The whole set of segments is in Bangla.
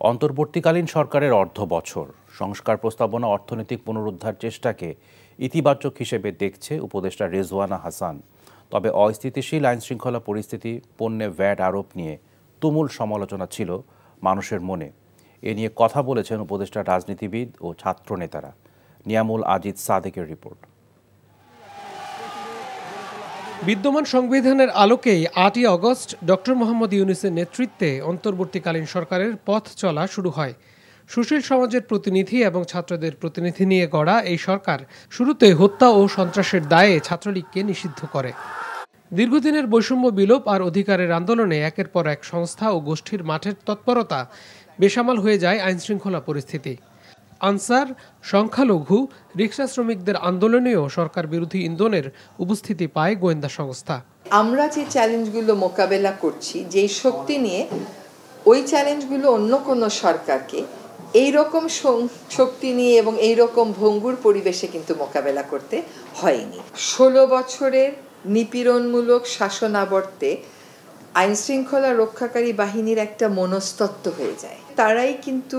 অন্তর্বর্তীকালীন সরকারের অর্ধ বছর সংস্কার প্রস্তাবনা অর্থনৈতিক পুনরুদ্ধার চেষ্টাকে ইতিবাচক হিসেবে দেখছে উপদেষ্টা রেজওয়ানা হাসান। তবে অস্থিতিশীল আইনশৃঙ্খলা পরিস্থিতি, পণ্যে ভ্যাট আরোপ নিয়ে তুমুল সমালোচনা ছিল মানুষের মনে। এ নিয়ে কথা বলেছেন উপদেষ্টা রাজনীতিবিদ ও ছাত্র নেতারা। নিয়ামুল আজিজ সাদেকের রিপোর্ট। বিদ্যমান সংবিধানের আলোকেই ৮ই আগস্ট ডক্টর মোহাম্মদ ইউনূসের নেতৃত্বে অন্তর্বর্তীকালীন সরকারের পথ চলা শুরু হয়। সুশীল সমাজের প্রতিনিধি এবং ছাত্রদের প্রতিনিধি নিয়ে গড়া এই সরকার শুরুতে হত্যা ও সন্ত্রাসের দায়ে ছাত্রলীগকে নিষিদ্ধ করে। দীর্ঘদিনের বৈষম্য বিলোপ আর অধিকারের আন্দোলনে একের পর এক সংস্থা ও গোষ্ঠীর মাঠের তৎপরতা বেসামাল হয়ে যায় আইনশৃঙ্খলা পরিস্থিতি। আনসার, সংখ্যালঘু, রিকশা শ্রমিকদের আন্দোলনেও সরকার বিরোধী ইন্ধনের উপস্থিতি পায় গোয়েন্দা সংস্থা। আমরা যে চ্যালেঞ্জগুলো মোকাবেলা করছি, যেই শক্তি নিয়ে ওই চ্যালেঞ্জগুলো অন্য কোনো সরকারকে এইরকম শক্তি নিয়ে এবং এইরকম ভঙ্গুর পরিবেশে কিন্তু মোকাবেলা করতে হয়নি। 16 বছরের নিপীড়নমূলক শাসনাবর্তে আইনশৃঙ্খলা রক্ষাকারী বাহিনীর একটা মনস্তত্ত্ব হয়ে যায়। তারাই কিন্তু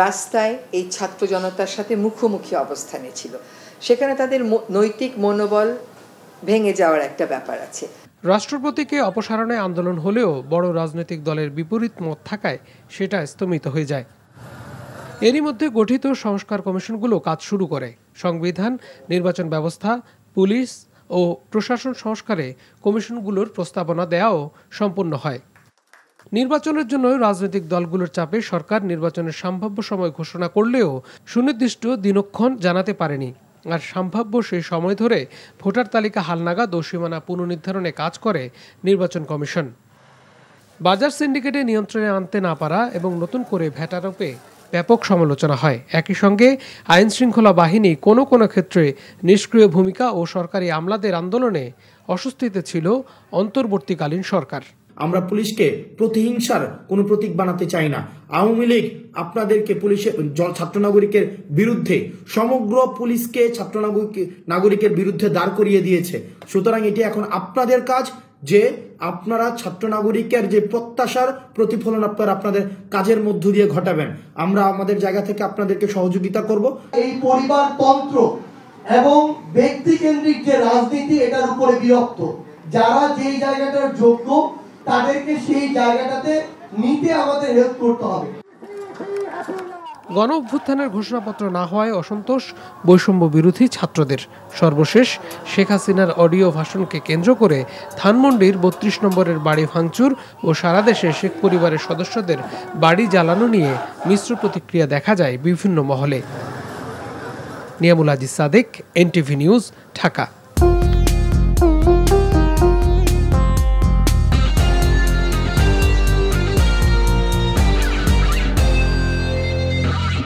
রাস্তায় এই ছাত্র জনতার সাথে মুখোমুখি অবস্থানে ছিল। সেখানে তাদের নৈতিক মনোবল ভেঙে যাওয়ার একটা ব্যাপার আছে। রাষ্ট্রপতিকে অপসারণে আন্দোলন হলেও বড় রাজনৈতিক দলের বিপরীত মত থাকায় সেটা স্থগিত হয়ে যায়। এরই মধ্যে গঠিত সংস্কার কমিশনগুলো কাজ শুরু করে। সংবিধান, নির্বাচন ব্যবস্থা, পুলিশ ও প্রশাসন সংস্কারে কমিশনগুলোর প্রস্তাবনা দেওয়াও সম্পূর্ণ হয়। নির্বাচনের জন্য রাজনৈতিক দলগুলোর চাপে সরকার নির্বাচনের সম্ভাব্য সময় ঘোষণা করলেও সুনির্দিষ্ট দিনক্ষণ জানাতে পারেনি। আর সম্ভাব্য সেই সময় ধরে ভোটার তালিকা হালনাগাদ ও সীমানা পুনর্নির্ধারণে কাজ করে নির্বাচন কমিশন। বাজার সিন্ডিকেটে নিয়ন্ত্রণে আনতে না পারা এবং নতুন করে ভ্যাট আরোপে ব্যাপক সমালোচনা হয়। একই সঙ্গে আইন শৃঙ্খলা বাহিনী কোনো কোনো ক্ষেত্রে নিষ্ক্রিয় ভূমিকা ও সরকারি আমলাদের আন্দোলনে অস্বস্তিতে ছিল অন্তর্বর্তীকালীন সরকার। আমরা পুলিশকে প্রতিহিংসার কোনো প্রতীক বানাতে চাই না। আওয়ামী লীগ আপনাদেরকে পুলিশের ছাত্র নাগরিকের বিরুদ্ধে সমগ্র পুলিশকে ছাত্র নাগরিকের বিরুদ্ধে দাঁড় করিয়ে দিয়েছে। সুতরাং এটি এখন আপনাদের কাজ যে আপনারা ছাত্র নাগরিকের যে প্রত্যাশার প্রতিফলন আপনাদের কাজের মধ্য দিয়ে ঘটাবেন। আমরা আমাদের জায়গা থেকে আপনাদেরকে সহযোগিতা করব। এই পরিবারতন্ত্র এবং ব্যক্তিকেন্দ্রিক যে রাজনীতি, এটার উপরে বিরক্ত। যারা যেই জায়গাটার যোগ্য তাদেরকে সেই জায়গাটাতে নিতে আমাদের হেল্প করতে হবে। গণ অভ্যুত্থানের ঘোষণাপত্র না হওয়ায় অসন্তোষ বৈষম্য বিরোধী ছাত্রদের। সর্বশেষ শেখ হাসিনার অডিও ভাষণকে কেন্দ্র করে ধানমন্ডির ৩২ নম্বরের বাড়ি ভাঙচুর ও সারা দেশে শেখ পরিবারের সদস্যদের বাড়ি জ্বালানো নিয়ে মিশ্র প্রতিক্রিয়া দেখা যায় বিভিন্ন মহলে। Niamul Aziz Sadek, NTV news, Dhaka.